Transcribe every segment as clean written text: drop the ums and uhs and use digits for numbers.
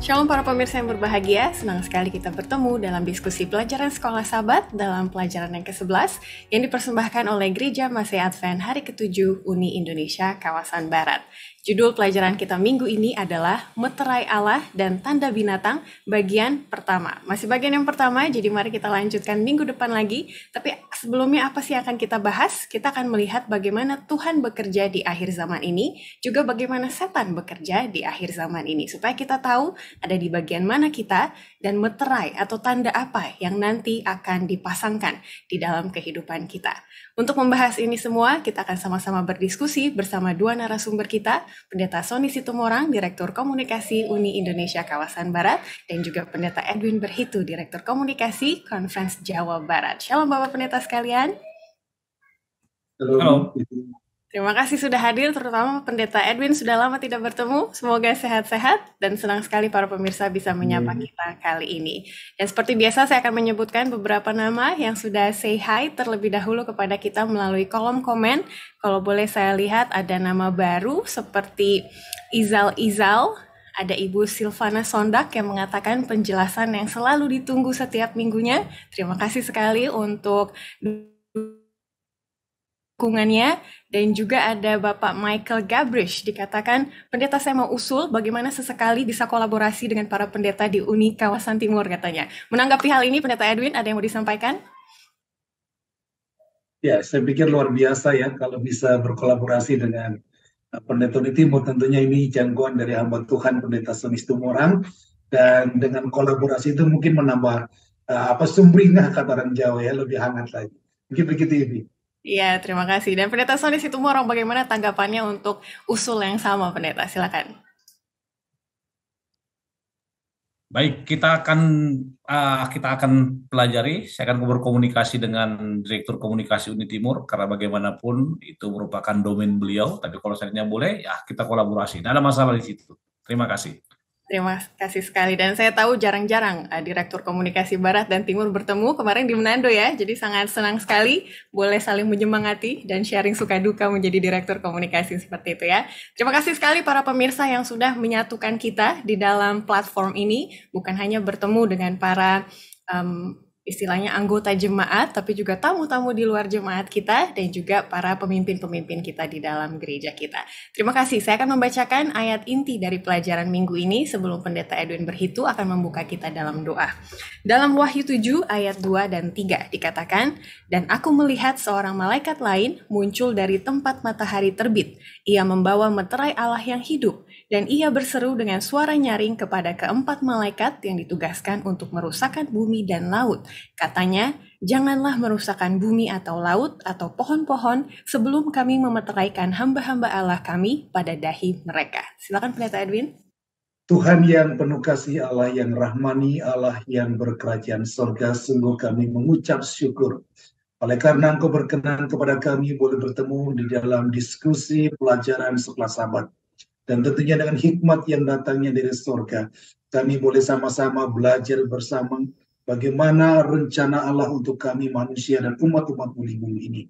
Shalom para pemirsa yang berbahagia, senang sekali kita bertemu dalam diskusi pelajaran Sekolah Sabat dalam pelajaran yang ke-11 yang dipersembahkan oleh Gereja Masih Advent Hari ke-7 Uni Indonesia Kawasan Barat. Judul pelajaran kita minggu ini adalah Meterai Allah dan Tanda Binatang bagian pertama. Masih bagian yang pertama, jadi mari kita lanjutkan minggu depan lagi. Tapi sebelumnya apa sih yang akan kita bahas? Kita akan melihat bagaimana Tuhan bekerja di akhir zaman ini, juga bagaimana setan bekerja di akhir zaman ini. Supaya kita tahu ada di bagian mana kita dan meterai atau tanda apa yang nanti akan dipasangkan di dalam kehidupan kita. Untuk membahas ini semua, kita akan sama-sama berdiskusi bersama dua narasumber kita, Pendeta Sony Situmorang, Direktur Komunikasi Uni Indonesia Kawasan Barat, dan juga Pendeta Edwin Berhitu, Direktur Komunikasi Conference Jawa Barat. Shalom Bapak Pendeta sekalian. Halo. Terima kasih sudah hadir, terutama Pendeta Edwin, sudah lama tidak bertemu. Semoga sehat-sehat dan senang sekali para pemirsa bisa menyapa kita kali ini. Dan seperti biasa saya akan menyebutkan beberapa nama yang sudah say hi terlebih dahulu kepada kita melalui kolom komen. Kalau boleh saya lihat ada nama baru seperti Izal, ada Ibu Silvana Sondak yang mengatakan penjelasan yang selalu ditunggu setiap minggunya. Terima kasih sekali untuk dukungannya. Dan juga ada Bapak Michael Gabrish, dikatakan, pendeta saya mau usul bagaimana sesekali bisa kolaborasi dengan para pendeta di Uni Kawasan Timur katanya. Menanggapi hal ini, Pendeta Edwin, ada yang mau disampaikan? Ya, saya pikir luar biasa ya kalau bisa berkolaborasi dengan Pendeta Uni Timur. Tentunya ini jangkauan dari hamba Tuhan Pendeta Sony Situmorang, dan dengan kolaborasi itu mungkin menambah sumringah kata orang Jawa ya, lebih hangat lagi. Mungkin begitu Ibi. Iya, terima kasih. Dan Pendeta Sony Situmorang, bagaimana tanggapannya untuk usul yang sama, Pendeta? Silakan. Baik, kita akan pelajari. Saya akan berkomunikasi dengan Direktur Komunikasi Uni Timur karena bagaimanapun itu merupakan domain beliau. Tapi kalau seandainya boleh, ya kita kolaborasi. Tidak ada masalah di situ. Terima kasih. Terima kasih sekali, dan saya tahu jarang-jarang Direktur Komunikasi Barat dan Timur bertemu kemarin di Manado ya, jadi sangat senang sekali boleh saling menyemangati dan sharing suka duka menjadi Direktur Komunikasi seperti itu ya. Terima kasih sekali para pemirsa yang sudah menyatukan kita di dalam platform ini, bukan hanya bertemu dengan para istilahnya anggota jemaat, tapi juga tamu-tamu di luar jemaat kita dan juga para pemimpin-pemimpin kita di dalam gereja kita. Terima kasih. Saya akan membacakan ayat inti dari pelajaran minggu ini sebelum Pendeta Edwin Berhitu akan membuka kita dalam doa. Dalam Wahyu 7 ayat 2 dan 3 dikatakan, "Dan aku melihat seorang malaikat lain muncul dari tempat matahari terbit. Ia membawa meterai Allah yang hidup, dan ia berseru dengan suara nyaring kepada keempat malaikat yang ditugaskan untuk merusakkan bumi dan laut. Katanya, janganlah merusakkan bumi atau laut atau pohon-pohon sebelum kami memeteraikan hamba-hamba Allah kami pada dahi mereka." Silakan Pendeta Edwin. Tuhan yang penuh kasih, Allah yang rahmani, Allah yang berkerajaan sorga, sungguh kami mengucap syukur. Oleh karena Engkau berkenan kepada kami boleh bertemu di dalam diskusi pelajaran Sekolah Sabat. Dan tentunya dengan hikmat yang datangnya dari sorga, kami boleh sama-sama belajar bersama bagaimana rencana Allah untuk kami manusia dan umat-umat bumi ini.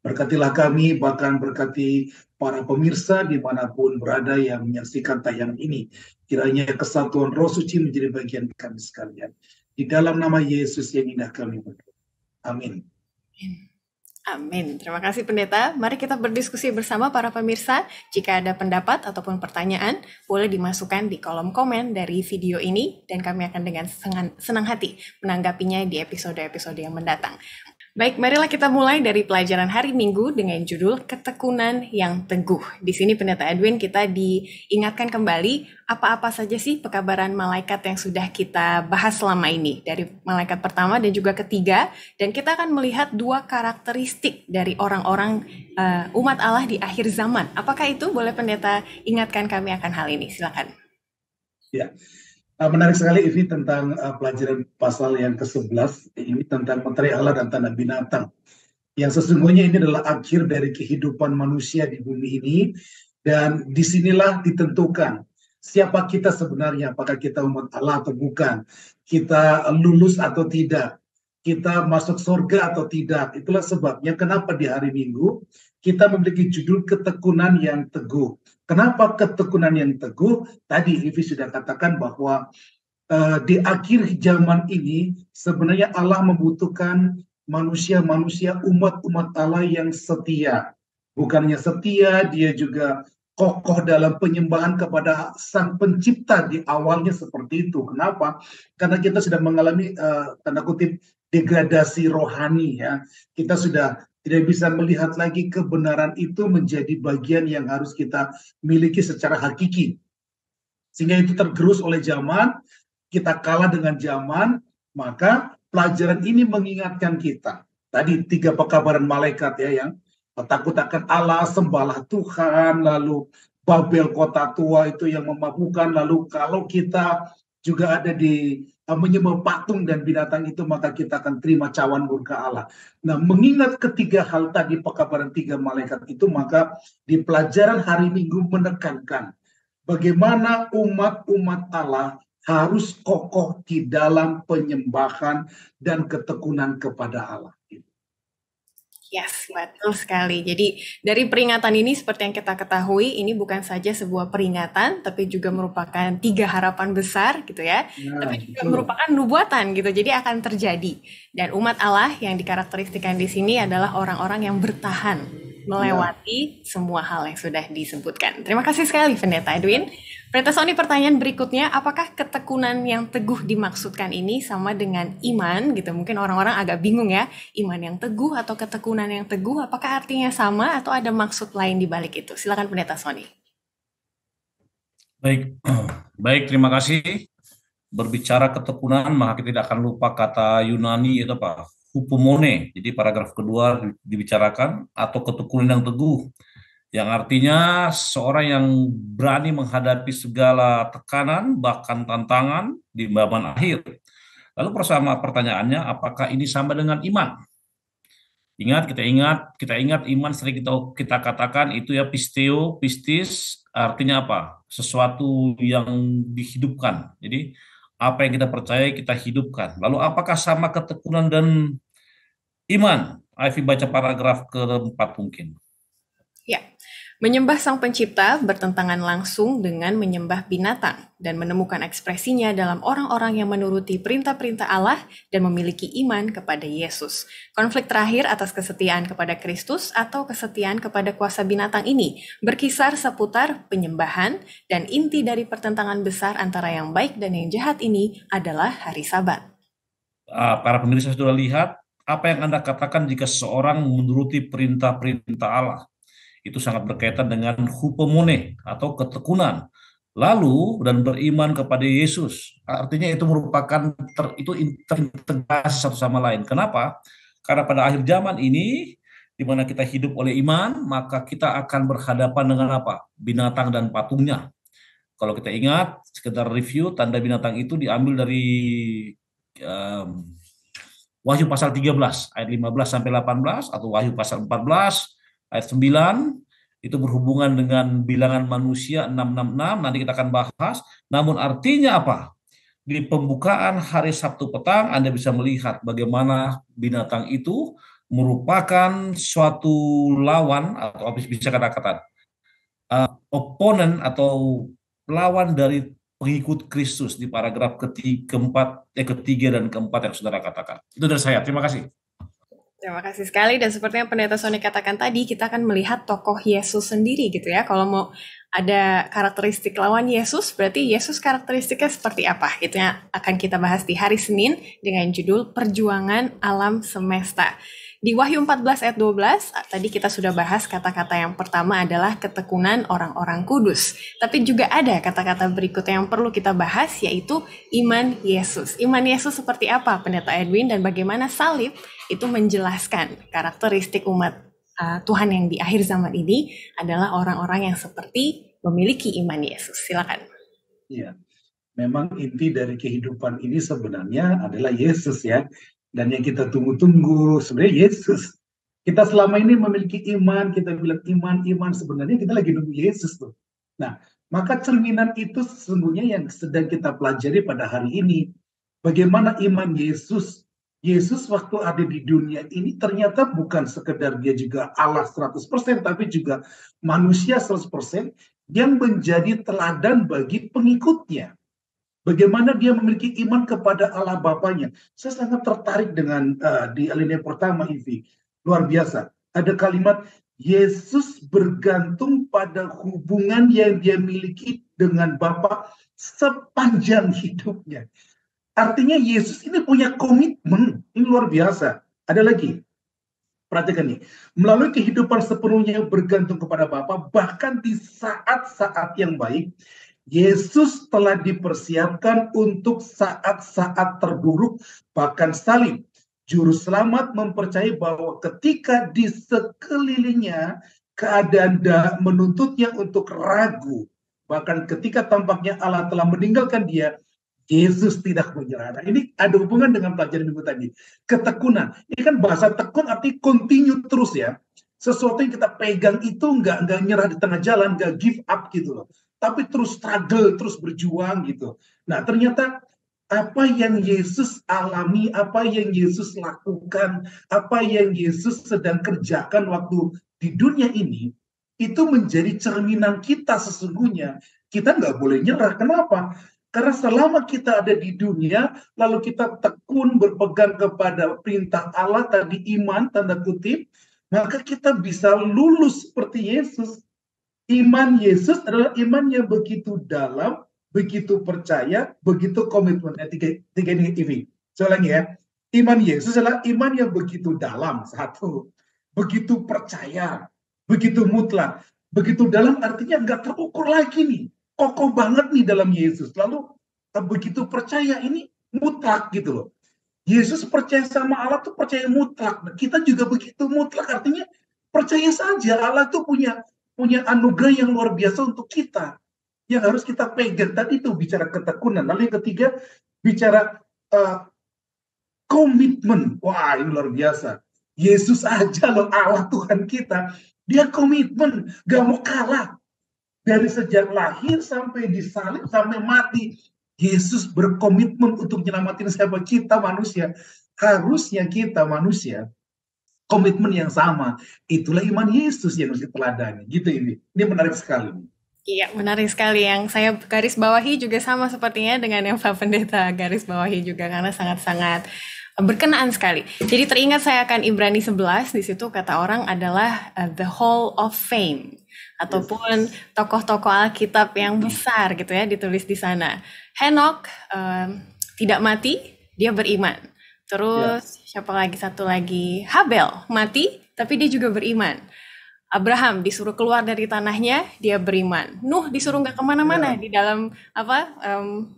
Berkatilah kami, bahkan berkati para pemirsa dimanapun berada yang menyaksikan tayangan ini. Kiranya kesatuan Roh Suci menjadi bagian kami sekalian. Di dalam nama Yesus yang indah kami berdoa. Amin. Amin. Terima kasih Pendeta. Mari kita berdiskusi bersama para pemirsa. Jika ada pendapat ataupun pertanyaan, boleh dimasukkan di kolom komen dari video ini dan kami akan dengan senang hati menanggapinya di episode-episode yang mendatang. Baik, marilah kita mulai dari pelajaran hari Minggu dengan judul Ketekunan yang Teguh. Di sini Pendeta Edwin kita diingatkan kembali apa-apa saja sih pekabaran malaikat yang sudah kita bahas selama ini. Dari malaikat pertama dan juga ketiga. Dan kita akan melihat dua karakteristik dari orang-orang umat Allah di akhir zaman. Apakah itu? Boleh Pendeta ingatkan kami akan hal ini. Silakan. Ya. Menarik sekali Ivi tentang pelajaran pasal yang ke-11, ini tentang meterai Allah dan tanda binatang. Yang sesungguhnya ini adalah akhir dari kehidupan manusia di bumi ini, dan disinilah ditentukan siapa kita sebenarnya, apakah kita umat Allah atau bukan, kita lulus atau tidak. kita masuk surga atau tidak. Itulah sebabnya kenapa di hari Minggu kita memiliki judul ketekunan yang teguh. Kenapa ketekunan yang teguh? Tadi Livi sudah katakan bahwa di akhir zaman ini sebenarnya Allah membutuhkan manusia-manusia, umat-umat Allah yang setia. Bukannya setia, dia juga kokoh dalam penyembahan kepada Sang Pencipta. Di awalnya seperti itu. Kenapa? Karena kita sudah mengalami tanda kutip degradasi rohani, ya. Kita sudah tidak bisa melihat lagi kebenaran itu menjadi bagian yang harus kita miliki secara hakiki. Sehingga itu tergerus oleh zaman, kita kalah dengan zaman, maka pelajaran ini mengingatkan kita. Tadi 3 pekabaran malaikat, ya, yang takut akan Allah, sembahlah Tuhan, lalu Babel kota tua itu yang memabukkan, lalu kalau kita juga ada di menyembah patung dan binatang itu, maka kita akan terima cawan murka Allah. Nah, mengingat ketiga hal tadi, pekabaran 3 malaikat itu, maka di pelajaran hari Minggu menekankan bagaimana umat-umat Allah harus kokoh di dalam penyembahan dan ketekunan kepada Allah. Yes, betul sekali. Jadi dari peringatan ini seperti yang kita ketahui, ini bukan saja sebuah peringatan, tapi juga merupakan 3 harapan besar gitu ya. Tapi juga merupakan nubuatan gitu, jadi akan terjadi. Dan umat Allah yang dikarakteristikan di sini adalah orang-orang yang bertahan melewati semua hal yang sudah disebutkan. Terima kasih sekali Pendeta Edwin. Pendeta Sony, pertanyaan berikutnya, apakah ketekunan yang teguh dimaksudkan ini sama dengan iman gitu? Mungkin orang-orang agak bingung ya, iman yang teguh atau ketekunan yang teguh, apakah artinya sama atau ada maksud lain di balik itu? Silakan Pendeta Sony. Baik, terima kasih. Berbicara ketekunan, maka kita tidak akan lupa kata Yunani itu apa? Hupomone. Jadi paragraf kedua dibicarakan, atau ketekunan yang teguh, yang artinya seorang yang berani menghadapi segala tekanan, bahkan tantangan di zaman akhir. Lalu pertanyaannya, apakah ini sama dengan iman? Kita ingat iman sering kita katakan itu ya pisteo, pistis, artinya apa? Sesuatu yang dihidupkan. Jadi apa yang kita percaya kita hidupkan. Lalu apakah sama ketekunan dan iman? Ivy baca paragraf keempat mungkin. Ya, menyembah Sang Pencipta bertentangan langsung dengan menyembah binatang dan menemukan ekspresinya dalam orang-orang yang menuruti perintah-perintah Allah dan memiliki iman kepada Yesus. Konflik terakhir atas kesetiaan kepada Kristus atau kesetiaan kepada kuasa binatang ini berkisar seputar penyembahan, dan inti dari pertentangan besar antara yang baik dan yang jahat ini adalah hari Sabat. Para pemirsa sudah lihat apa yang Anda katakan jika seorang menuruti perintah-perintah Allah. Itu sangat berkaitan dengan hupomone atau ketekunan. Lalu dan beriman kepada Yesus. Artinya itu merupakan terintegrasi satu sama lain. Kenapa? Karena pada akhir zaman ini, di mana kita hidup oleh iman, maka kita akan berhadapan dengan apa? Binatang dan patungnya. Kalau kita ingat, sekedar review, tanda binatang itu diambil dari Wahyu pasal 13, ayat 15 sampai 18, atau Wahyu pasal 14, ayat 9, itu berhubungan dengan bilangan manusia 666, nanti kita akan bahas. Namun artinya apa? Di pembukaan hari Sabtu petang, Anda bisa melihat bagaimana binatang itu merupakan suatu lawan, atau bisa katakan oponen atau lawan dari pengikut Kristus di paragraf ketiga dan keempat yang saudara katakan. Itu dari saya, terima kasih. Terima kasih sekali, dan seperti yang Pendeta Sony katakan tadi, kita akan melihat tokoh Yesus sendiri gitu ya. Kalau mau ada karakteristik lawan Yesus, berarti Yesus karakteristiknya seperti apa? Itu yang akan kita bahas di hari Senin dengan judul Perjuangan Alam Semesta. Di Wahyu 14 ayat 12, tadi kita sudah bahas kata-kata yang pertama adalah ketekunan orang-orang kudus. Tapi juga ada kata-kata berikutnya yang perlu kita bahas, yaitu iman Yesus. Iman Yesus seperti apa, Pendeta Edwin, dan bagaimana salib itu menjelaskan karakteristik umat Tuhan yang di akhir zaman ini adalah orang-orang yang seperti memiliki iman Yesus. Silakan. Iya, memang inti dari kehidupan ini sebenarnya adalah Yesus ya. Dan yang kita tunggu-tunggu sebenarnya Yesus. Kita selama ini memiliki iman, kita bilang iman, sebenarnya kita lagi nunggu Yesus tuh. Nah, maka cerminan itu sesungguhnya yang sedang kita pelajari pada hari ini. Bagaimana iman Yesus Yesus waktu ada di dunia ini ternyata bukan sekedar dia juga Allah 100%, tapi juga manusia 100% yang menjadi teladan bagi pengikutnya. Bagaimana dia memiliki iman kepada Allah Bapanya. Saya sangat tertarik dengan di alinea pertama ini. Luar biasa. Ada kalimat Yesus bergantung pada hubungan yang dia miliki dengan Bapa sepanjang hidupnya. Artinya Yesus ini punya komitmen. Ini luar biasa. Ada lagi. Perhatikan nih. Melalui kehidupan sepenuhnya bergantung kepada Bapa, bahkan di saat-saat yang baik, Yesus telah dipersiapkan untuk saat-saat terburuk, bahkan salib. Juru selamat mempercayai bahwa ketika di sekelilingnya keadaan menuntutnya untuk ragu, bahkan ketika tampaknya Allah telah meninggalkan dia, Yesus tidak menyerah. Nah, ini ada hubungan dengan pelajaran minggu tadi. Ketekunan. Ini kan bahasa tekun arti continue terus ya. Sesuatu yang kita pegang itu nggak nyerah di tengah jalan, nggak give up gitu loh. Tapi terus struggle, terus berjuang gitu. Nah, ternyata apa yang Yesus alami, apa yang Yesus lakukan, apa yang Yesus sedang kerjakan waktu di dunia ini, itu menjadi cerminan kita sesungguhnya. Kita nggak boleh nyerah. Kenapa? Karena selama kita ada di dunia, lalu kita tekun berpegang kepada perintah Allah, tadi iman, tanda kutip, maka kita bisa lulus seperti Yesus. Iman Yesus adalah iman yang begitu dalam, begitu percaya, begitu komitmen. Tiga ini. Saya ulangi ya. Iman Yesus adalah iman yang begitu dalam, satu. Begitu percaya, begitu mutlak. Begitu dalam artinya nggak terukur lagi nih. Kokoh banget nih dalam Yesus. Lalu begitu percaya ini mutlak gitu loh. Yesus percaya sama Allah tuh percaya mutlak. Kita juga begitu mutlak, artinya percaya saja Allah tuh punya anugerah yang luar biasa untuk kita. Yang harus kita pegang. Tadi itu bicara ketekunan. Lalu yang ketiga bicara komitmen. Wah, ini luar biasa. Yesus aja loh, Allah Tuhan kita. Dia komitmen, gak mau kalah. Dari sejak lahir sampai disalib sampai mati, Yesus berkomitmen untuk menyelamatin siapa kita manusia. Harusnya kita manusia komitmen yang sama. Itulah iman Yesus yang harus diteladani. Gitu ini. Ini menarik sekali. Iya, menarik sekali. Yang saya garis bawahi juga sama sepertinya dengan yang Pak Pendeta garis bawahi juga, karena sangat-sangat berkenaan sekali. Jadi teringat saya akan Ibrani 11, di situ kata orang adalah the Hall of Fame, ataupun tokoh-tokoh Alkitab yang besar gitu ya, ditulis di sana. Henok tidak mati, dia beriman. Terus siapa lagi, satu lagi, Habel mati, tapi dia juga beriman. Abraham disuruh keluar dari tanahnya, dia beriman. Nuh disuruh nggak kemana-mana, di dalam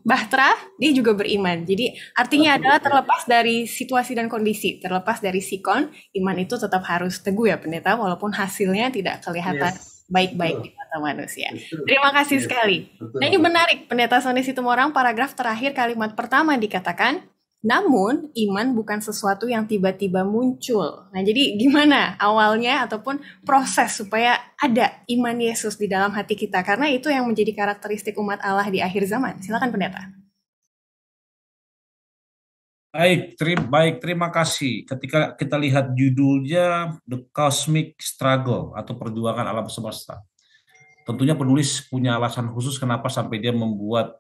bahtera, dia juga beriman. Jadi artinya adalah terlepas dari situasi dan kondisi, terlepas dari sikon, iman itu tetap harus teguh ya pendeta, walaupun hasilnya tidak kelihatan baik-baik di mata manusia. Terima kasih sekali. Nah, ini menarik, Pendeta Sony Situmorang, paragraf terakhir kalimat pertama dikatakan, namun iman bukan sesuatu yang tiba-tiba muncul. Nah, jadi gimana awalnya ataupun proses supaya ada iman Yesus di dalam hati kita? Karena itu yang menjadi karakteristik umat Allah di akhir zaman. Silakan Pendeta. Baik, terima kasih. Ketika kita lihat judulnya The Cosmic Struggle atau Perjuangan Alam Semesta, tentunya penulis punya alasan khusus kenapa sampai dia membuat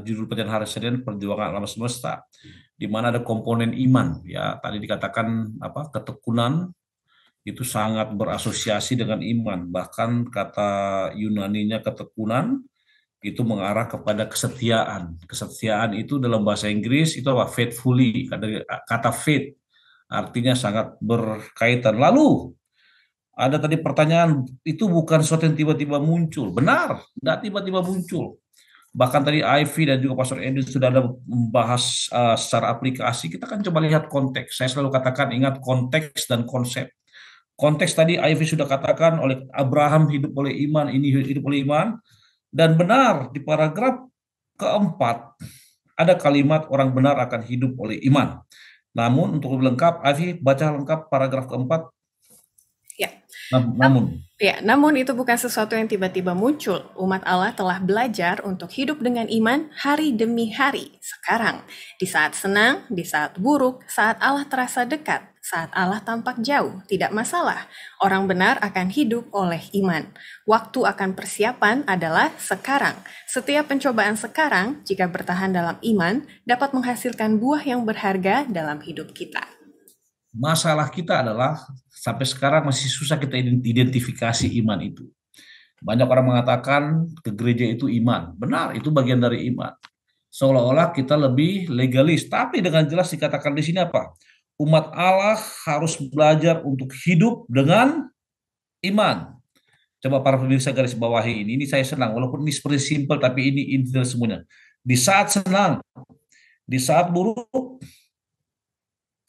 judul pelajaran hari Senin Perjuangan Alam Semesta, di mana ada komponen iman. Ya, tadi dikatakan ketekunan itu sangat berasosiasi dengan iman. Bahkan kata Yunaninya ketekunan itu mengarah kepada kesetiaan. Kesetiaan itu dalam bahasa Inggris itu faithfully. Kata faith artinya sangat berkaitan. Lalu ada tadi pertanyaan, itu bukan sesuatu yang tiba-tiba muncul. Benar, tidak tiba-tiba muncul. Bahkan tadi Ivy dan juga Pastor Edwin sudah ada membahas secara aplikasi. Kita kan coba lihat konteks. Saya selalu katakan ingat konteks dan konsep. Konteks tadi Ivy sudah katakan oleh Abraham hidup oleh iman, ini hidup oleh iman. Dan benar di paragraf keempat ada kalimat orang benar akan hidup oleh iman. Namun untuk lebih lengkap, Ivy baca lengkap paragraf keempat. Ya. Namun, Ya, namun itu bukan sesuatu yang tiba-tiba muncul. Umat Allah telah belajar untuk hidup dengan iman hari demi hari. Sekarang, di saat senang, di saat buruk, saat Allah terasa dekat, saat Allah tampak jauh, tidak masalah. Orang benar akan hidup oleh iman. Waktu akan persiapan adalah sekarang. Setiap pencobaan sekarang, jika bertahan dalam iman, dapat menghasilkan buah yang berharga dalam hidup kita. masalah kita adalah sampai sekarang masih susah kita identifikasi iman itu. Banyak orang mengatakan ke gereja itu iman. Benar, itu bagian dari iman. Seolah-olah kita lebih legalis. Tapi dengan jelas dikatakan di sini apa? Umat Allah harus belajar untuk hidup dengan iman. Coba para pemirsa garis bawahi ini saya senang. Walaupun ini seperti simpel, tapi ini inti dari semuanya. Di saat senang, di saat buruk,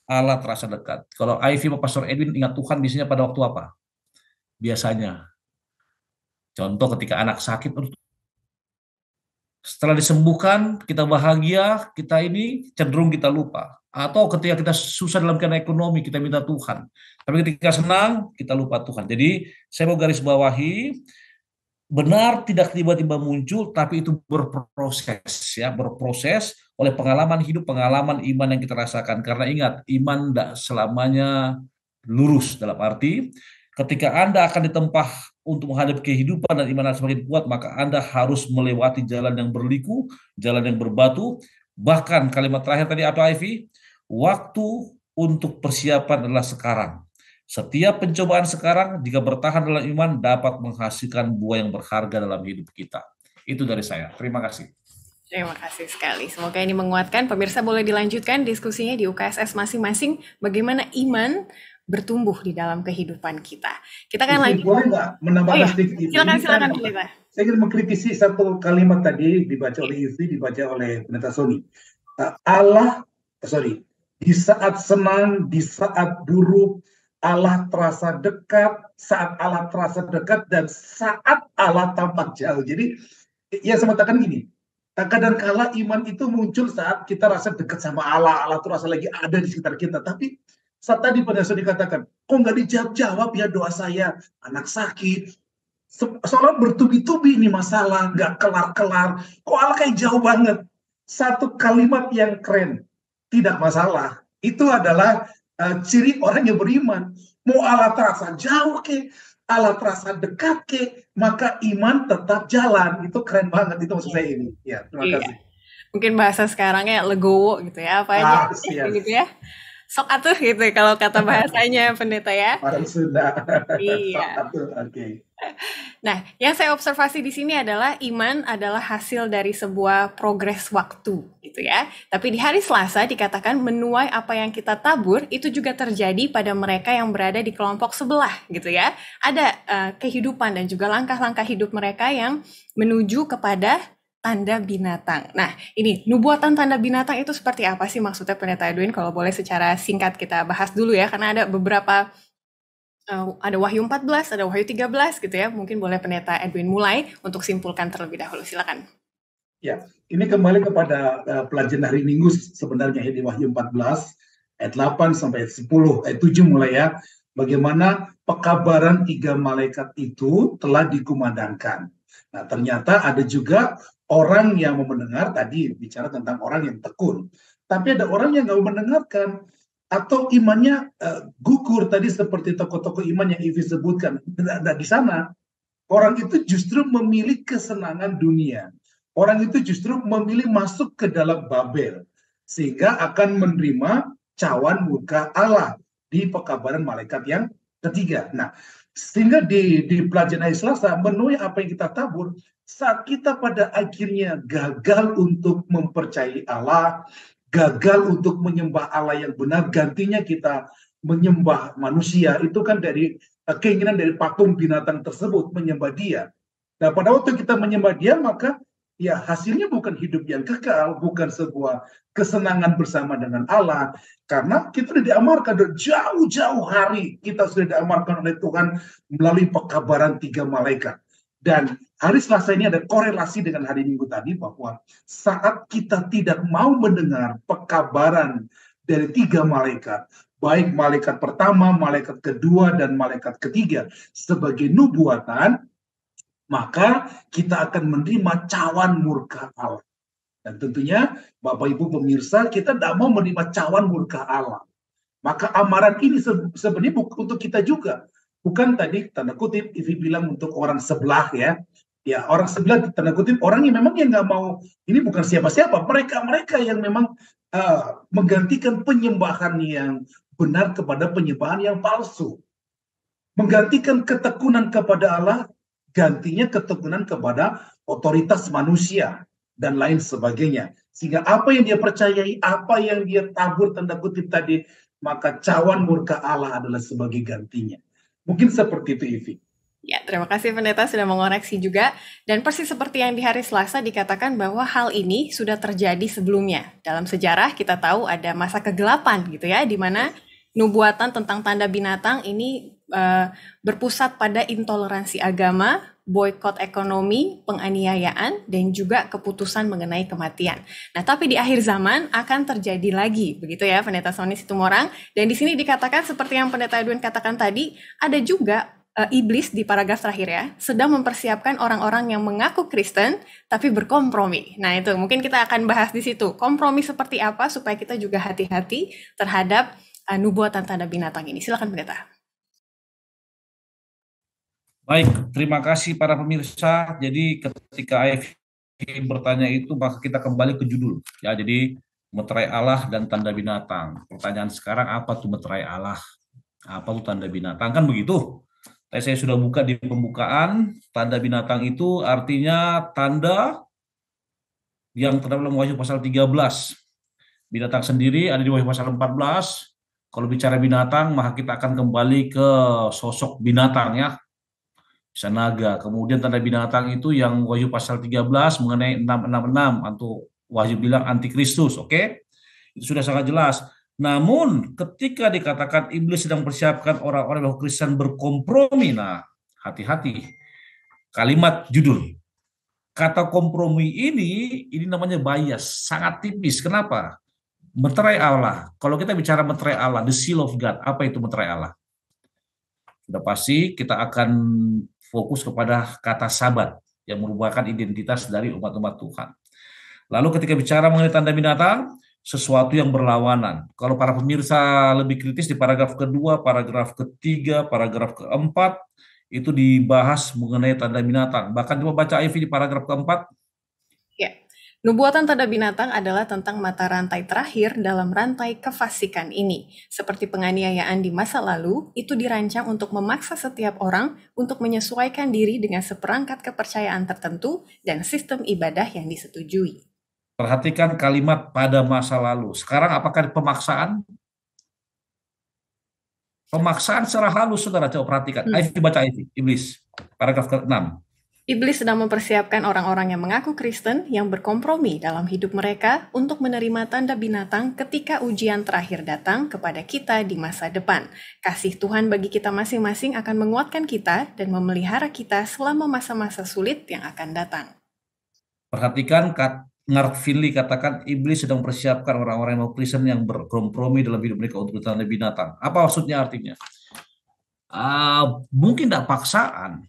Allah terasa dekat. Kalau Ivy sama Pastor Edwin ingat Tuhan biasanya pada waktu apa? Biasanya. Contoh ketika anak sakit, setelah disembuhkan, kita bahagia, kita ini cenderung kita lupa. Atau ketika kita susah dalam keadaan ekonomi, kita minta Tuhan. Tapi ketika senang, kita lupa Tuhan. Jadi saya mau garis bawahi, benar tidak tiba-tiba muncul, tapi itu berproses, ya, berproses oleh pengalaman hidup, pengalaman iman yang kita rasakan. Karena ingat, iman tidak selamanya lurus, dalam arti ketika Anda akan ditempah untuk menghadapi kehidupan dan iman Anda semakin kuat, maka Anda harus melewati jalan yang berliku, jalan yang berbatu. Bahkan kalimat terakhir tadi apa, Ivy? Waktu untuk persiapan adalah sekarang. Setiap pencobaan sekarang, jika bertahan dalam iman, dapat menghasilkan buah yang berharga dalam hidup kita. Itu dari saya. Terima kasih. Terima kasih sekali. Semoga ini menguatkan. Pemirsa boleh dilanjutkan diskusinya di UKSS masing-masing. Bagaimana iman bertumbuh di dalam kehidupan kita. Kita akan lanjut. Boleh nggak menambahkan sedikit itu? Silakan, Pendeta. Saya ingin mengkritisi satu kalimat tadi dibaca oleh Ivy, dibaca oleh Pendeta Sony. Di saat senang, di saat buruk, Allah terasa dekat, saat Allah terasa dekat, dan saat Allah tampak jauh. Jadi, ya saya mengatakan gini, kadang-kala iman itu muncul saat kita rasa dekat sama Allah, Allah itu rasa lagi ada di sekitar kita. Tapi saat tadi pada saat dikatakan, kok nggak dijawab ya doa saya, anak sakit, seolah bertubi-tubi ini masalah, nggak kelar-kelar, kok Allah kayak jauh banget. Satu kalimat yang keren, tidak masalah, itu adalah ciri orang yang beriman. Mau Allah terasa jauh ke, Allah terasa dekat ke, maka iman tetap jalan. Itu keren banget, itu maksud saya ini. Ya, terima kasih. Mungkin bahasa sekarangnya legowo gitu ya, apa aja gitu ya. Sok atuh gitu kalau kata bahasanya Pendeta ya. Orang Sunda. Iya. Oke. Nah, yang saya observasi di sini adalah iman adalah hasil dari sebuah progres waktu, gitu ya. Tapi di hari Selasa dikatakan menuai apa yang kita tabur itu juga terjadi pada mereka yang berada di kelompok sebelah, gitu ya. Ada kehidupan dan juga langkah-langkah hidup mereka yang menuju kepada tanda binatang. Nah, ini nubuatan tanda binatang itu seperti apa sih maksudnya Pendeta Edwin? Kalau boleh secara singkat kita bahas dulu ya, karena ada beberapa ada Wahyu 14, ada Wahyu 13 gitu ya. Mungkin boleh Pendeta Edwin mulai untuk simpulkan terlebih dahulu. Silakan. Ya, ini kembali kepada pelajaran hari Minggu sebenarnya di Wahyu 14 ayat 8 sampai 10 ayat 7 mulai ya. Bagaimana pekabaran 3 malaikat itu telah dikumandangkan. Nah, ternyata ada juga orang yang mau mendengar, tadi bicara tentang orang yang tekun. Tapi ada orang yang nggak mau mendengarkan. Atau imannya gugur tadi seperti tokoh-tokoh iman yang Ivy sebutkan. Tidak di sana. Orang itu justru memilih kesenangan dunia. Orang itu justru memilih masuk ke dalam Babel. Sehingga akan menerima cawan murka Allah di pekabaran malaikat yang ketiga. Nah, sehingga di pelajaran hari Selasa menuai apa yang kita tabur, saat kita pada akhirnya gagal untuk mempercayai Allah, gagal untuk menyembah Allah yang benar, gantinya kita menyembah manusia. Itu kan dari keinginan dari patung binatang tersebut, menyembah dia. Nah, pada waktu kita menyembah dia, maka ya hasilnya bukan hidup yang kekal, bukan sebuah kesenangan bersama dengan Allah. Karena kita sudah diamarkan jauh-jauh hari, kita sudah diamarkan oleh Tuhan melalui pekabaran 3 malaikat. Dan hari Selasa ini ada korelasi dengan hari Minggu tadi, bahwa saat kita tidak mau mendengar pekabaran dari 3 malaikat, baik malaikat pertama, malaikat kedua, dan malaikat ketiga sebagai nubuatan, maka kita akan menerima cawan murka Allah. Dan tentunya Bapak Ibu pemirsa, kita tidak mau menerima cawan murka Allah. Maka amaran ini sebenarnya untuk kita juga. Bukan tadi tanda kutip Ivi bilang untuk orang sebelah ya. Ya, orang sebelah tanda kutip orang yang memang yang nggak mau, ini bukan siapa-siapa, mereka yang memang menggantikan penyembahan yang benar kepada penyembahan yang palsu. Menggantikan ketekunan kepada Allah, gantinya ketekunan kepada otoritas manusia dan lain sebagainya. Sehingga apa yang dia percayai, apa yang dia tabur tanda kutip tadi, maka cawan murka Allah adalah sebagai gantinya. Mungkin seperti itu, Ivi. Ya, terima kasih Pendeta sudah mengoreksi juga. Dan persis seperti yang di hari Selasa dikatakan bahwa hal ini sudah terjadi sebelumnya. Dalam sejarah kita tahu ada masa kegelapan gitu ya, di mana nubuatan tentang tanda binatang ini berpusat pada intoleransi agama, boikot ekonomi, penganiayaan, dan juga keputusan mengenai kematian. Nah, tapi di akhir zaman akan terjadi lagi, begitu ya Pendeta Sony Situmorang. Dan di sini dikatakan seperti yang Pendeta Edwin katakan tadi, ada juga iblis di paragraf terakhir ya, sedang mempersiapkan orang-orang yang mengaku Kristen tapi berkompromi. Nah, itu mungkin kita akan bahas di situ. Kompromi seperti apa supaya kita juga hati-hati terhadap nubuatan tanda binatang ini. Silakan Pendeta. Baik, terima kasih para pemirsa. Jadi ketika AFI bertanya itu, maka kita kembali ke judul. Ya, jadi meterai Allah dan tanda binatang. Pertanyaan sekarang, apa tuh meterai Allah? Apa tuh tanda binatang? Kan begitu. Saya sudah buka di pembukaan. Tanda binatang itu artinya tanda yang terdapat dalam Wahyu pasal 13. Binatang sendiri ada di Wahyu pasal 14. Kalau bicara binatang, maka kita akan kembali ke sosok binatang ya. Bisa naga. Kemudian tanda binatang itu yang Wahyu pasal 13 mengenai 666 atau Wahyu bilang antikristus, oke? Itu sudah sangat jelas. Namun ketika dikatakan iblis sedang mempersiapkan orang-orang yang Kristen berkompromi, nah hati-hati. Kalimat judul. Kata kompromi ini namanya bias, sangat tipis. Kenapa? Meterai Allah. Kalau kita bicara meterai Allah, the seal of God, apa itu meterai Allah? Sudah pasti kita akan fokus kepada kata sabat yang merupakan identitas dari umat-umat Tuhan. Lalu ketika bicara mengenai tanda binatang, sesuatu yang berlawanan. Kalau para pemirsa lebih kritis di paragraf kedua, paragraf ketiga, paragraf keempat, itu dibahas mengenai tanda binatang. Bahkan coba baca Ivy di paragraf keempat. Ya, nubuatan tanda binatang adalah tentang mata rantai terakhir dalam rantai kefasikan ini. Seperti penganiayaan di masa lalu, itu dirancang untuk memaksa setiap orang untuk menyesuaikan diri dengan seperangkat kepercayaan tertentu dan sistem ibadah yang disetujui. Perhatikan kalimat pada masa lalu. Sekarang apakah pemaksaan? Pemaksaan secara halus, saudara, coba perhatikan. Ayo baca itu, iblis. Paragraf ke-6. Iblis sedang mempersiapkan orang-orang yang mengaku Kristen yang berkompromi dalam hidup mereka untuk menerima tanda binatang ketika ujian terakhir datang kepada kita di masa depan. Kasih Tuhan bagi kita masing-masing akan menguatkan kita dan memelihara kita selama masa-masa sulit yang akan datang. Perhatikan Mark Finley katakan iblis sedang mempersiapkan orang-orang yang Kristen yang berkompromi dalam hidup mereka untuk tanda binatang. Apa maksudnya artinya? Mungkin tidak paksaan.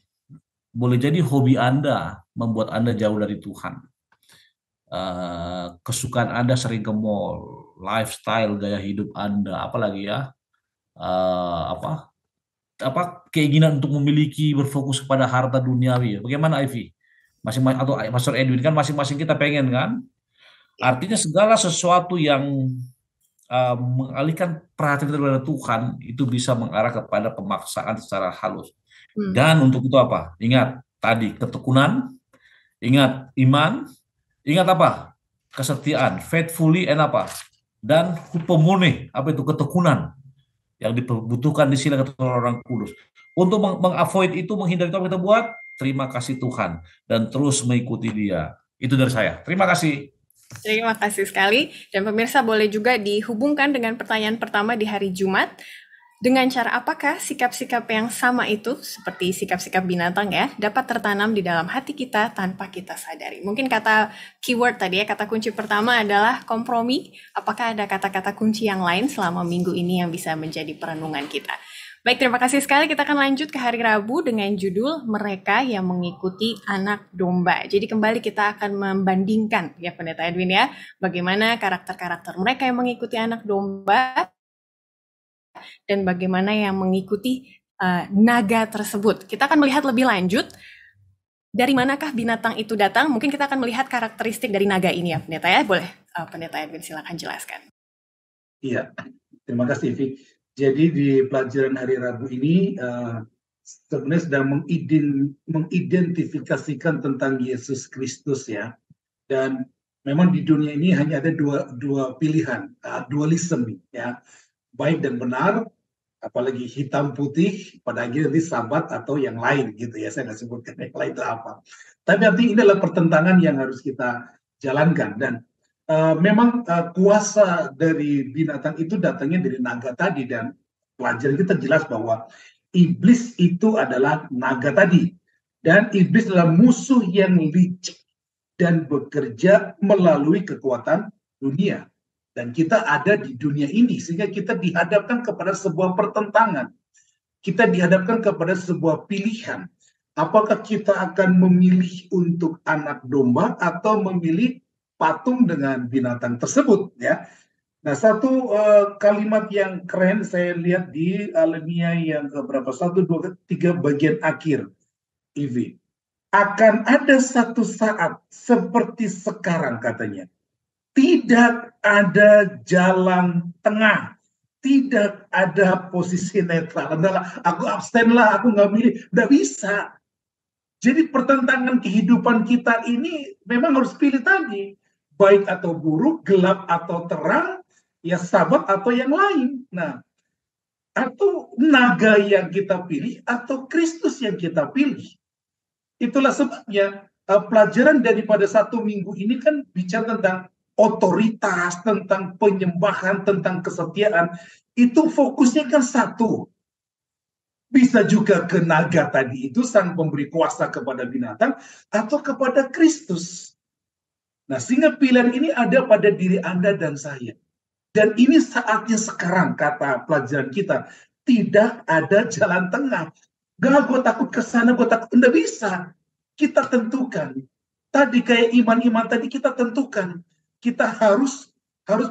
Boleh jadi hobi Anda membuat Anda jauh dari Tuhan. Kesukaan Anda sering ke mall, lifestyle gaya hidup Anda, apalagi ya, keinginan untuk memiliki berfokus kepada harta duniawi. Bagaimana Ivy? Masing-masing atau Pastor Edwin kan masing-masing kita pengen kan? Artinya segala sesuatu yang mengalihkan perhatian kita kepada Tuhan itu bisa mengarah kepada pemaksaan secara halus. Dan untuk itu apa? Ingat tadi ketekunan, ingat iman, ingat apa? Kesetiaan, faithfully and apa? Dan hupomone, apa itu ketekunan yang dibutuhkan di sini kata orang kudus. Untuk mengavoid itu, menghindari itu apa kita buat? Terima kasih Tuhan dan terus mengikuti Dia. Itu dari saya. Terima kasih. Terima kasih sekali. Dan pemirsa boleh juga dihubungkan dengan pertanyaan pertama di hari Jumat. Dengan cara apakah sikap-sikap yang sama itu, seperti sikap-sikap binatang ya, dapat tertanam di dalam hati kita tanpa kita sadari? Mungkin kata keyword tadi ya, kata kunci pertama adalah kompromi. Apakah ada kata-kata kunci yang lain selama minggu ini yang bisa menjadi perenungan kita? Baik, terima kasih sekali. Kita akan lanjut ke hari Rabu dengan judul Mereka yang Mengikuti Anak Domba. Jadi kembali kita akan membandingkan ya Pendeta Edwin ya, bagaimana karakter-karakter mereka yang mengikuti anak domba dan bagaimana yang mengikuti naga tersebut. Kita akan melihat lebih lanjut dari manakah binatang itu datang. Mungkin kita akan melihat karakteristik dari naga ini ya Pendeta ya. Boleh Pendeta Edwin silakan jelaskan. Iya, terima kasih Vic. Jadi di pelajaran hari Rabu ini sebenarnya sedang mengidentifikasikan tentang Yesus Kristus ya. Dan memang di dunia ini hanya ada dua pilihan, dualisme ya. Baik dan benar, apalagi hitam putih, pada akhirnya nanti sabat atau yang lain gitu ya, saya nggak sebutkan yang lain itu apa. Tapi artinya ini adalah pertentangan yang harus kita jalankan dan memang kuasa dari binatang itu datangnya dari naga tadi dan pelajaran kita jelas bahwa iblis itu adalah naga tadi dan iblis adalah musuh yang licik dan bekerja melalui kekuatan dunia. Dan kita ada di dunia ini, sehingga kita dihadapkan kepada sebuah pertentangan. Kita dihadapkan kepada sebuah pilihan. Apakah kita akan memilih untuk anak domba atau memilih patung dengan binatang tersebut? Ya. Nah, satu kalimat yang keren saya lihat di alinea yang berapa? 1, 2, 3 bagian akhir. IV. Akan ada satu saat seperti sekarang katanya. Tidak ada jalan tengah, tidak ada posisi netral. Adalah aku abstain lah, aku nggak milih, nggak bisa. Jadi pertentangan kehidupan kita ini memang harus pilih tadi, baik atau buruk, gelap atau terang, ya sabat atau yang lain. Nah, atau naga yang kita pilih atau Kristus yang kita pilih. Itulah sebabnya pelajaran daripada 1 minggu ini kan bicara tentang otoritas, tentang penyembahan, tentang kesetiaan, itu fokusnya kan satu. Bisa juga ke naga tadi itu, sang pemberi kuasa kepada binatang, atau kepada Kristus. Nah, sehingga pilihan ini ada pada diri Anda dan saya. Dan ini saatnya sekarang, kata pelajaran kita, tidak ada jalan tengah. Gak, gue takut ke sana, gue takut, enggak bisa. Kita tentukan. Tadi kayak iman-iman tadi kita tentukan. Kita harus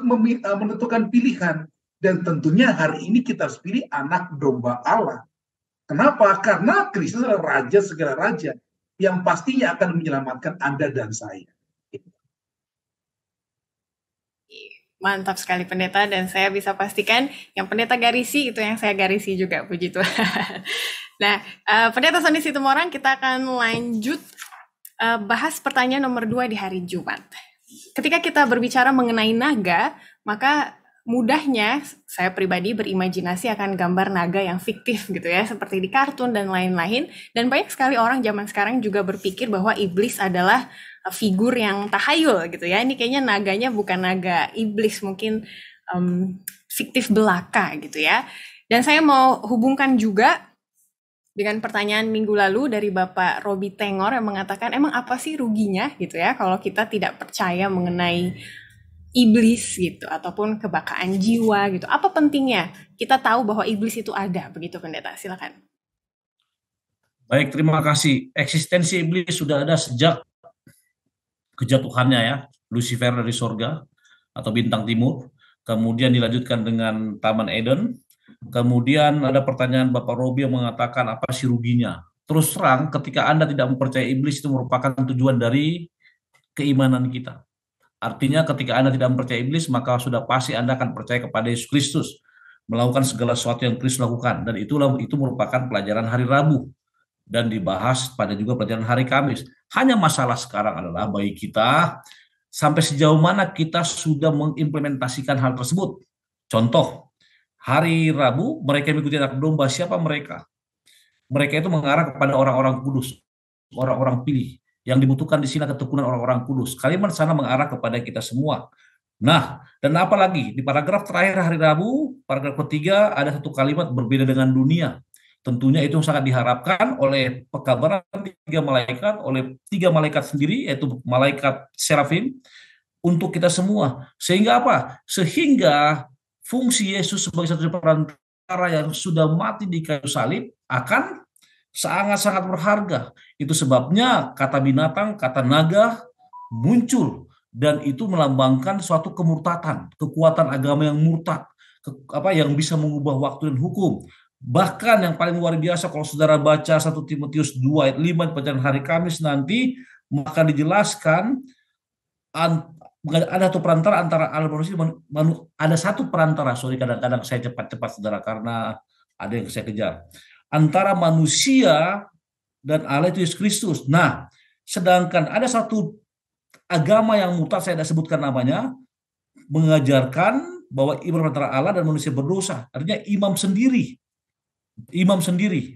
menentukan pilihan dan tentunya hari ini kita harus pilih anak domba Allah. Kenapa? Karena Kristus adalah raja segala raja yang pastinya akan menyelamatkan Anda dan saya. Mantap sekali Pendeta, dan saya bisa pastikan yang Pendeta garisi itu yang saya garisi juga, puji Tuhan. Nah, Pendeta Sony Situmorang, kita akan lanjut bahas pertanyaan nomor 2 di hari Jumat. Ketika kita berbicara mengenai naga, maka mudahnya saya pribadi berimajinasi akan gambar naga yang fiktif gitu ya, seperti di kartun dan lain-lain. Dan banyak sekali orang zaman sekarang juga berpikir bahwa iblis adalah figur yang tahayul gitu ya. Ini kayaknya naganya bukan naga iblis, mungkin fiktif belaka gitu ya. Dan saya mau hubungkan juga dengan pertanyaan minggu lalu dari Bapak Robi Tengor yang mengatakan, emang apa sih ruginya gitu ya kalau kita tidak percaya mengenai iblis gitu, ataupun kebakaan jiwa gitu. Apa pentingnya kita tahu bahwa iblis itu ada, begitu Pendeta? Silakan. Baik, terima kasih. Eksistensi iblis sudah ada sejak kejatuhannya ya, Lucifer dari sorga atau bintang timur, kemudian dilanjutkan dengan Taman Eden. Kemudian ada pertanyaan Bapak Robi yang mengatakan apa sih ruginya? Terus terang, ketika Anda tidak mempercayai iblis itu merupakan tujuan dari keimanan kita. Artinya ketika Anda tidak mempercayai iblis, maka sudah pasti Anda akan percaya kepada Yesus Kristus, melakukan segala sesuatu yang Kristus lakukan. Dan itu merupakan pelajaran hari Rabu dan dibahas pada juga pelajaran hari Kamis. Hanya masalah sekarang adalah bagi kita sampai sejauh mana kita sudah mengimplementasikan hal tersebut. Contoh, hari Rabu mereka mengikuti anak domba. Siapa mereka? Mereka itu mengarah kepada orang-orang kudus, orang-orang pilih. Yang dibutuhkan di sini ketekunan orang-orang kudus. Kalimat sana mengarah kepada kita semua. Nah, dan apalagi di paragraf terakhir hari Rabu, paragraf ketiga ada satu kalimat berbeda dengan dunia. Tentunya itu sangat diharapkan oleh pekabaran tiga malaikat, oleh tiga malaikat sendiri, yaitu malaikat serafim, untuk kita semua. Sehingga apa? Sehingga fungsi Yesus sebagai satu perantara yang sudah mati di kayu salib akan sangat-sangat berharga. Itu sebabnya kata binatang, kata naga muncul, dan itu melambangkan suatu kemurtatan, kekuatan agama yang murtad, yang bisa mengubah waktu dan hukum. Bahkan yang paling luar biasa kalau saudara baca 1 Timotius 2 ayat 5 pada hari Kamis nanti, maka dijelaskan ada satu perantara antara Allah dan manusia. Ada satu perantara, sorry kadang-kadang saya cepat-cepat saudara karena ada yang saya kejar, antara manusia dan Allah, itu Yesus Kristus. Nah, sedangkan ada satu agama yang murtad, saya tidak sebutkan namanya, mengajarkan bahwa iman antara Allah dan manusia berdosa. Artinya imam sendiri,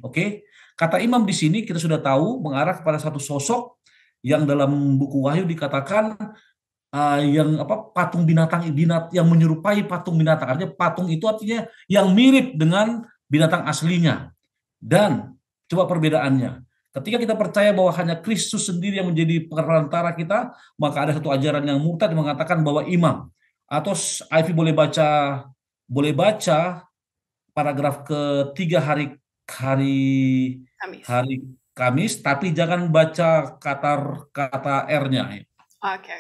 oke? Kata imam di sini kita sudah tahu mengarah kepada satu sosok yang dalam buku Wahyu dikatakan patung binatang yang menyerupai patung binatang. Artinya patung itu artinya yang mirip dengan binatang aslinya. Dan coba perbedaannya. Ketika kita percaya bahwa hanya Kristus sendiri yang menjadi perantara kita, maka ada satu ajaran yang murtad yang mengatakan bahwa imam. Atau Ivy boleh baca paragraf ketiga hari Kamis, tapi jangan baca kata R-nya. Oke.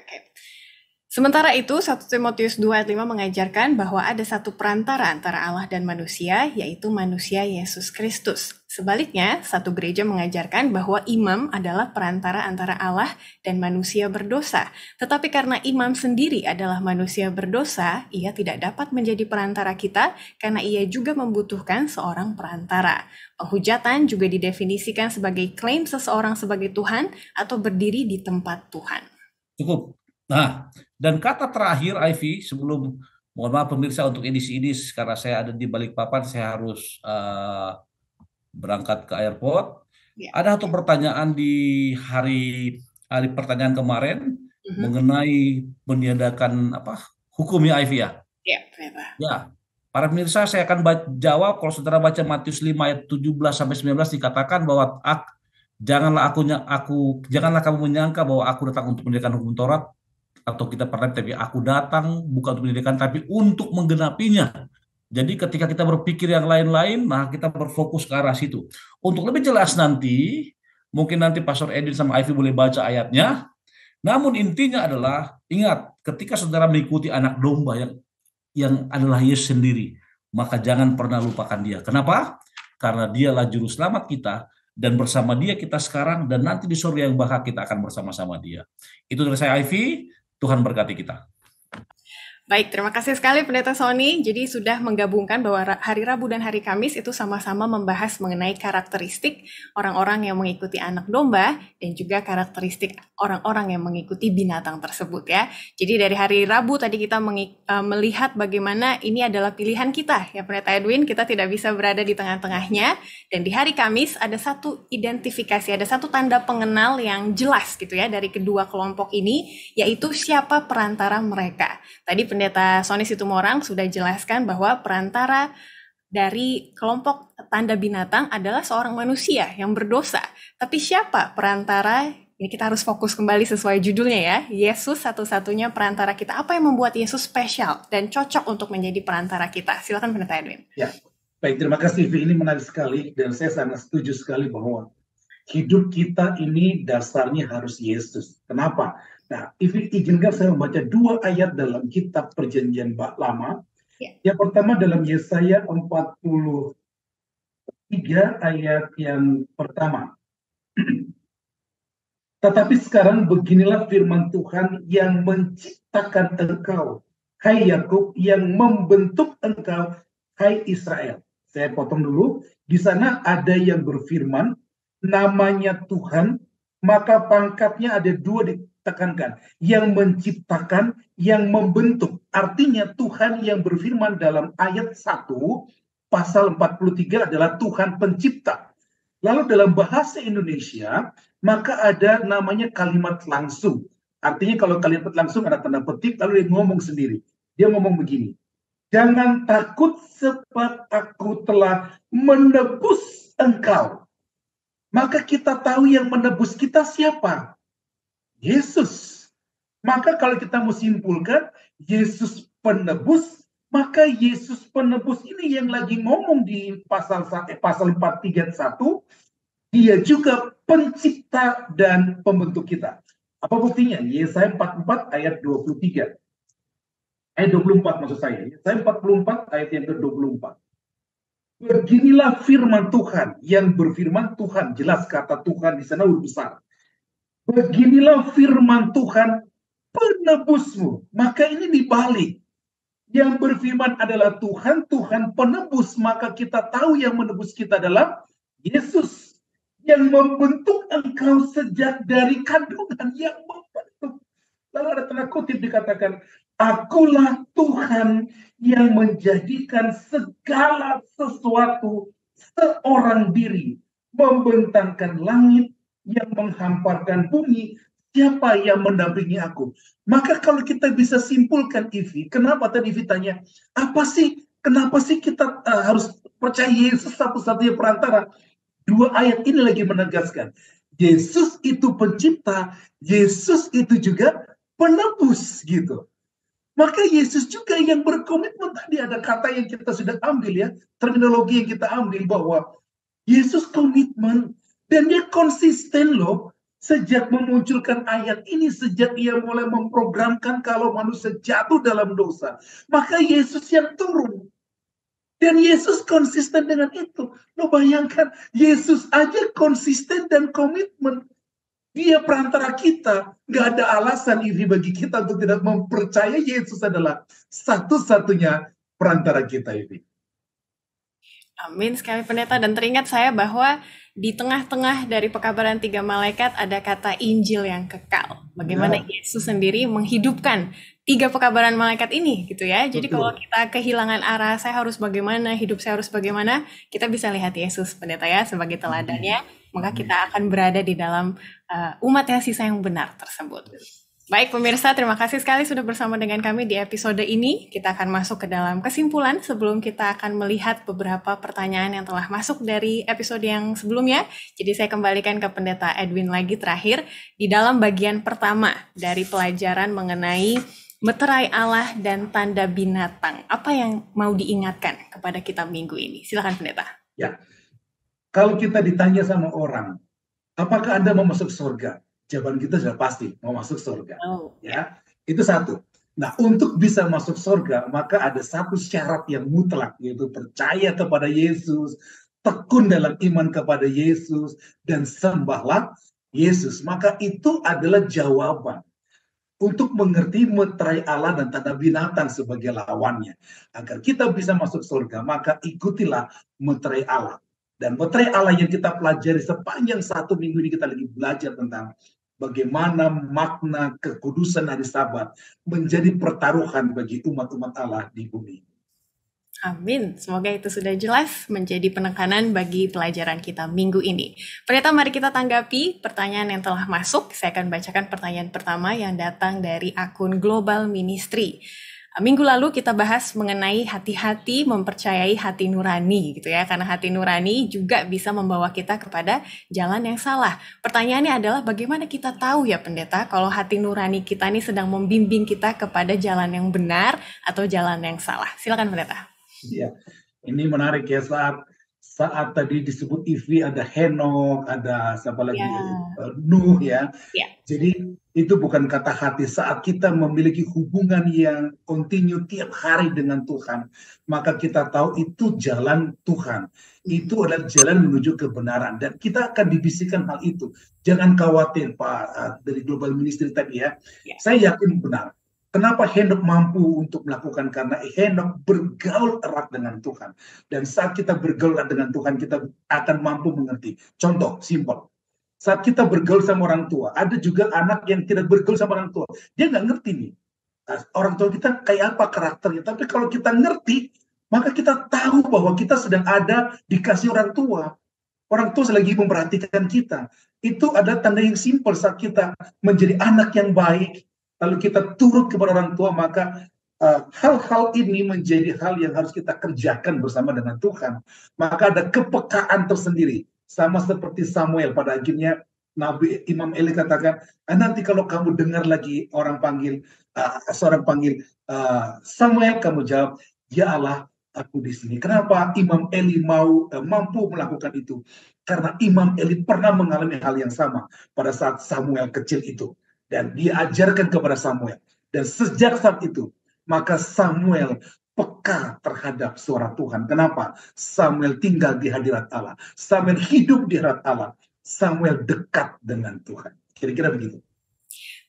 Sementara itu, 1 Timotius 2 ayat 5 mengajarkan bahwa ada satu perantara antara Allah dan manusia, yaitu manusia Yesus Kristus. Sebaliknya, satu gereja mengajarkan bahwa imam adalah perantara antara Allah dan manusia berdosa. Tetapi karena imam sendiri adalah manusia berdosa, ia tidak dapat menjadi perantara kita karena ia juga membutuhkan seorang perantara. Penghujatan juga didefinisikan sebagai klaim seseorang sebagai Tuhan atau berdiri di tempat Tuhan. Cukup. Nah, dan kata terakhir Ivy, sebelum, mohon maaf pemirsa untuk edisi ini, karena saya ada di Balikpapan, saya harus berangkat ke airport. Ada satu pertanyaan di hari pertanyaan kemarin mengenai peniadakan hukumnya Ivy ya. Ya, para pemirsa, saya akan jawab. Kalau saudara baca Matius 5 ayat 17-19 dikatakan bahwa janganlah kamu menyangka bahwa aku datang untuk menegakkan hukum Taurat atau kita pernah, tapi aku datang bukan untuk menegakkan tapi untuk menggenapinya. Jadi ketika kita berpikir yang lain-lain, nah kita berfokus ke arah situ. Untuk lebih jelas nanti, mungkin nanti Pastor Edwin sama Ivy boleh baca ayatnya. Namun intinya adalah, ingat, ketika saudara mengikuti anak domba yang adalah Yesus sendiri, maka jangan pernah lupakan dia. Kenapa? Karena dialah juru selamat kita, dan bersama dia kita sekarang, dan nanti di surga yang bakal kita akan bersama-sama dia. Itu dari saya Ivy, Tuhan berkati kita. Baik, terima kasih sekali Pendeta Sony. Jadi sudah menggabungkan bahwa hari Rabu dan hari Kamis itu sama-sama membahas mengenai karakteristik orang-orang yang mengikuti anak domba dan juga karakteristik orang-orang yang mengikuti binatang tersebut ya. Jadi dari hari Rabu tadi kita melihat bagaimana ini adalah pilihan kita ya Pendeta Edwin, kita tidak bisa berada di tengah-tengahnya. Dan di hari Kamis ada satu identifikasi, ada satu tanda pengenal yang jelas gitu ya dari kedua kelompok ini, yaitu siapa perantara mereka. Tadi Pendeta Sony Situmorang sudah jelaskan bahwa perantara dari kelompok tanda binatang adalah seorang manusia yang berdosa. Tapi siapa perantara? Ini kita harus fokus kembali sesuai judulnya ya. Yesus satu-satunya perantara kita. Apa yang membuat Yesus spesial dan cocok untuk menjadi perantara kita? Silakan Pendeta Edwin. Ya, baik, terima kasih. Ini menarik sekali dan saya sangat setuju sekali bahwa hidup kita ini dasarnya harus Yesus. Kenapa? Nah, izinkan saya membaca dua ayat dalam kitab Perjanjian Lama. Yang pertama dalam Yesaya 43 ayat yang pertama. Tetapi sekarang beginilah firman Tuhan yang menciptakan engkau, hai Yakub, yang membentuk engkau, hai Israel. Saya potong dulu. Di sana ada yang berfirman, namanya Tuhan, maka pangkatnya ada dua ditekankan, yang menciptakan, yang membentuk. Artinya Tuhan yang berfirman dalam ayat 1 pasal 43 adalah Tuhan pencipta. Lalu dalam bahasa Indonesia maka ada namanya kalimat langsung. Artinya kalau kalian langsung ada tanda petik, lalu dia ngomong sendiri. Dia ngomong begini, jangan takut sebab aku telah menebus engkau. Maka kita tahu yang menebus kita siapa? Yesus. Maka kalau kita mau simpulkan, Yesus penebus, maka Yesus penebus ini yang lagi ngomong di pasal 4:31, dia juga pencipta dan pembentuk kita. Apa buktinya? Yesaya 44 ayat 23. Ayat 24 maksud saya. Yesaya 44 ayat yang ke-24. Beginilah firman Tuhan, yang berfirman Tuhan, jelas kata Tuhan di sana huruf besar. Beginilah firman Tuhan penebusmu. Maka ini dibalik. Yang berfirman adalah Tuhan, Tuhan penebus. Maka kita tahu yang menebus kita adalah Yesus. Yang membentuk engkau sejak dari kandungan, yang membentuk. Lalu ada tanda kutip dikatakan, akulah Tuhan yang menjadikan segala sesuatu seorang diri. Membentangkan langit, yang menghamparkan bumi, siapa yang mendampingi aku? Maka kalau kita bisa simpulkan, Ivi, kenapa tadi Ivi tanya, kenapa sih kita harus percaya Yesus satu-satunya perantara? Dua ayat ini lagi menegaskan, Yesus itu pencipta, Yesus itu juga penebus gitu. Maka Yesus juga yang berkomitmen, tadi ada kata yang kita sudah ambil ya, terminologi yang kita ambil bahwa Yesus komitmen. Dan dia konsisten loh, sejak memunculkan ayat ini, sejak ia mulai memprogramkan kalau manusia jatuh dalam dosa, maka Yesus yang turun. Dan Yesus konsisten dengan itu. Lo bayangkan, Yesus aja konsisten dan komitmen. Dia perantara kita. Gak ada alasan ini bagi kita untuk tidak mempercaya Yesus adalah satu-satunya perantara kita ini. Amin sekali pendeta, dan teringat saya bahwa di tengah-tengah dari pekabaran 3 malaikat ada kata Injil yang kekal. Bagaimana Yesus sendiri menghidupkan 3 pekabaran malaikat ini gitu ya. Jadi kalau kita kehilangan arah, saya harus bagaimana, hidup saya harus bagaimana, kita bisa lihat Yesus pendeta ya sebagai teladannya, maka kita akan berada di dalam umat yang sisa yang benar tersebut. Baik pemirsa, terima kasih sekali sudah bersama dengan kami di episode ini. Kita akan masuk ke dalam kesimpulan sebelum kita akan melihat beberapa pertanyaan yang telah masuk dari episode yang sebelumnya. Jadi saya kembalikan ke pendeta Edwin lagi terakhir di dalam bagian pertama dari pelajaran mengenai meterai Allah dan tanda binatang. Apa yang mau diingatkan kepada kita minggu ini? Silakan pendeta. Ya, kalau kita ditanya sama orang, apakah Anda mau masuk surga? Jawaban kita sudah pasti, mau masuk surga. Ya, itu satu. Nah, untuk bisa masuk surga, maka ada satu syarat yang mutlak, yaitu percaya kepada Yesus, tekun dalam iman kepada Yesus, dan sembahlah Yesus. Maka itu adalah jawaban untuk mengerti meterai Allah dan tanda binatang sebagai lawannya. Agar kita bisa masuk surga, maka ikutilah meterai Allah. Dan meterai Allah yang kita pelajari sepanjang 1 minggu ini, kita lagi belajar tentang bagaimana makna kekudusan hari Sabat menjadi pertaruhan bagi umat-umat Allah di bumi. Amin. Semoga itu sudah jelas menjadi penekanan bagi pelajaran kita minggu ini. Pendeta, mari kita tanggapi pertanyaan yang telah masuk. Saya akan bacakan pertanyaan pertama yang datang dari akun Global Ministry. Minggu lalu kita bahas mengenai hati-hati mempercayai hati nurani gitu ya, karena hati nurani juga bisa membawa kita kepada jalan yang salah. Pertanyaannya adalah bagaimana kita tahu ya pendeta kalau hati nurani kita ini sedang membimbing kita kepada jalan yang benar atau jalan yang salah. Silakan pendeta. Iya, ini menarik ya, saat tadi disebut Ivi ada Henok, ada siapa lagi, Nuh ya. Jadi itu bukan kata hati. Saat kita memiliki hubungan yang kontinu tiap hari dengan Tuhan, maka kita tahu itu jalan Tuhan. Itu adalah jalan menuju kebenaran. Dan kita akan dibisikkan hal itu. Jangan khawatir Pak, dari Global Ministry tadi ya. Saya yakin benar. Kenapa Henok mampu untuk melakukan? Karena Henok bergaul erat dengan Tuhan. Dan saat kita bergaul erat dengan Tuhan, kita akan mampu mengerti. Contoh, simpel. Saat kita bergaul sama orang tua, ada juga anak yang tidak bergaul sama orang tua. Dia nggak ngerti nih, orang tua kita kayak apa karakternya. Tapi kalau kita ngerti, maka kita tahu bahwa kita sedang ada dikasih orang tua. Orang tua lagi memperhatikan kita. Itu ada tanda yang simpel saat kita menjadi anak yang baik, lalu kita turut kepada orang tua, maka hal-hal ini menjadi hal yang harus kita kerjakan bersama dengan Tuhan. Maka ada kepekaan tersendiri. Sama seperti Samuel, pada akhirnya Nabi Imam Eli katakan, nanti kalau kamu dengar lagi orang panggil, seorang panggil Samuel, kamu jawab, ya Allah, aku di sini. Kenapa Imam Eli mampu melakukan itu? Karena Imam Eli pernah mengalami hal yang sama pada saat Samuel kecil itu. Dan dia ajarkan kepada Samuel. Dan sejak saat itu, maka Samuel peka terhadap suara Tuhan. Kenapa? Samuel tinggal di hadirat Allah. Samuel hidup di hadirat Allah. Samuel dekat dengan Tuhan. Kira-kira begitu.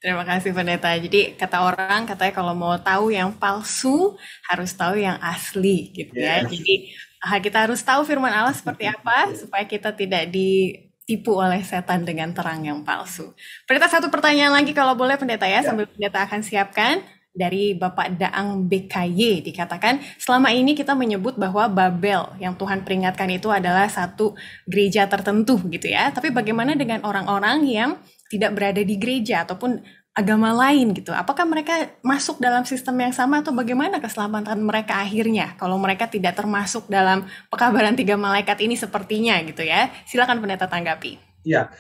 Terima kasih Pendeta. Jadi kata orang katanya kalau mau tahu yang palsu harus tahu yang asli gitu ya. Jadi kita harus tahu firman Allah seperti apa supaya kita tidak ditipu oleh setan dengan terang yang palsu. Pendeta, satu pertanyaan lagi kalau boleh Pendeta ya, sambil Pendeta akan siapkan. Dari Bapak Daang BKY dikatakan, selama ini kita menyebut bahwa Babel yang Tuhan peringatkan itu adalah satu gereja tertentu gitu ya. Tapi bagaimana dengan orang-orang yang tidak berada di gereja ataupun agama lain gitu? Apakah mereka masuk dalam sistem yang sama atau bagaimana keselamatan mereka akhirnya kalau mereka tidak termasuk dalam pekabaran 3 malaikat ini sepertinya gitu ya? Silakan Pendeta tanggapi. Ya.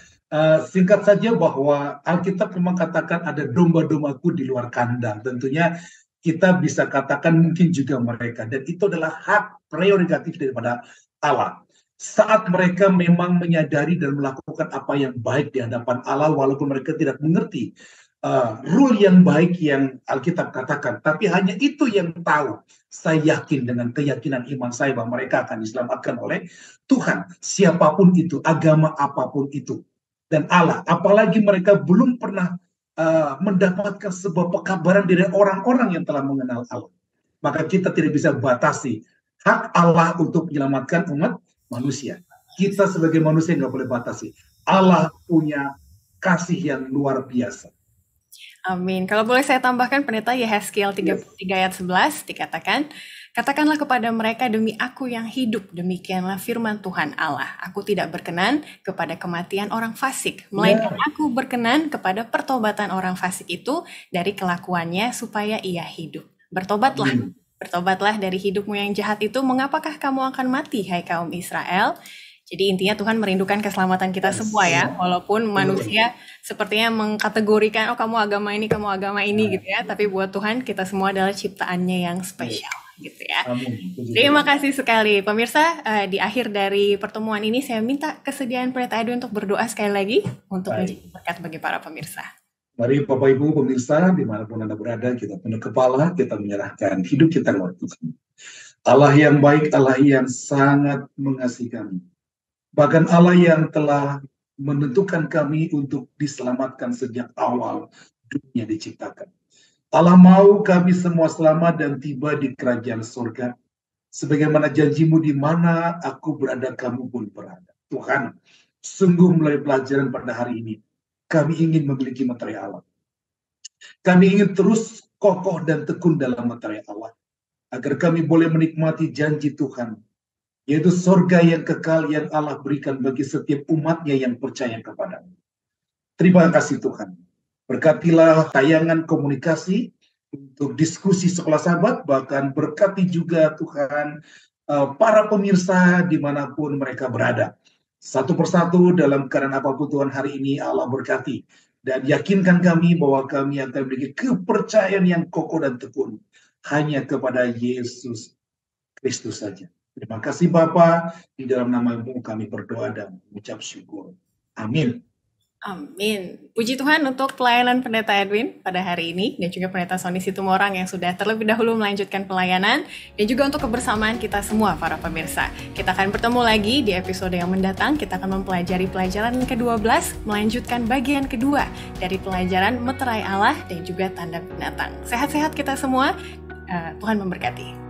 Singkat saja bahwa Alkitab memang katakan ada domba-dombaku di luar kandang. Tentunya kita bisa katakan mungkin juga mereka. Dan itu adalah hak prerogatif daripada Allah. Saat mereka memang menyadari dan melakukan apa yang baik di hadapan Allah, walaupun mereka tidak mengerti rule yang baik yang Alkitab katakan. Tapi hanya itu yang tahu. Saya yakin dengan keyakinan iman saya bahwa mereka akan diselamatkan oleh Tuhan. Siapapun itu, agama apapun itu. Dan Allah, apalagi mereka belum pernah mendapatkan sebuah pekabaran dari orang-orang yang telah mengenal Allah. Maka kita tidak bisa batasi hak Allah untuk menyelamatkan umat manusia. Kita sebagai manusia nggak boleh batasi. Allah punya kasih yang luar biasa. Amin. Kalau boleh saya tambahkan Pendeta, Yehezkiel 33 ayat 11 dikatakan, katakanlah kepada mereka, demi aku yang hidup, demikianlah firman Tuhan Allah. Aku tidak berkenan kepada kematian orang fasik, melainkan aku berkenan kepada pertobatan orang fasik itu dari kelakuannya supaya ia hidup. Bertobatlah, bertobatlah dari hidupmu yang jahat itu. Mengapakah kamu akan mati, hai kaum Israel? Jadi intinya Tuhan merindukan keselamatan kita semua ya, walaupun manusia sepertinya mengkategorikan, oh kamu agama ini gitu ya, tapi buat Tuhan kita semua adalah ciptaannya yang spesial gitu ya. Terima kasih sekali pemirsa. Di akhir dari pertemuan ini saya minta kesediaan Pendeta Edwin untuk berdoa sekali lagi untuk menjadi berkat bagi para pemirsa. Mari Bapak Ibu pemirsa dimanapun Anda berada, kita tunduk kepala, kita menyerahkan hidup kita kepada Tuhan. Allah yang baik, Allah yang sangat mengasihi kami. Bahkan Allah yang telah menentukan kami untuk diselamatkan sejak awal dunia diciptakan. Allah mau kami semua selamat dan tiba di kerajaan surga. Sebagaimana janjimu, di mana aku berada, kamu pun berada. Tuhan, sungguh melalui pelajaran pada hari ini, kami ingin memiliki materi Allah. Kami ingin terus kokoh dan tekun dalam materi Allah. Agar kami boleh menikmati janji Tuhan, yaitu surga yang kekal yang Allah berikan bagi setiap umatnya yang percaya kepada-Nya. Terima kasih Tuhan. Berkatilah tayangan komunikasi untuk diskusi sekolah sahabat, bahkan berkati juga Tuhan para pemirsa dimanapun mereka berada. Satu persatu dalam keadaan apapun Tuhan hari ini Allah berkati. Dan yakinkan kami bahwa kami akan memiliki kepercayaan yang kokoh dan tekun hanya kepada Yesus Kristus saja. Terima kasih Bapa, di dalam nama-Mu kami berdoa dan mengucap syukur. Amin. Amin. Puji Tuhan untuk pelayanan Pendeta Edwin pada hari ini dan juga Pendeta Sony Situmorang yang sudah terlebih dahulu melanjutkan pelayanan dan juga untuk kebersamaan kita semua para pemirsa. Kita akan bertemu lagi di episode yang mendatang. Kita akan mempelajari pelajaran ke-12, melanjutkan bagian kedua dari pelajaran Meterai Allah dan juga Tanda Binatang. Sehat-sehat kita semua. Tuhan memberkati.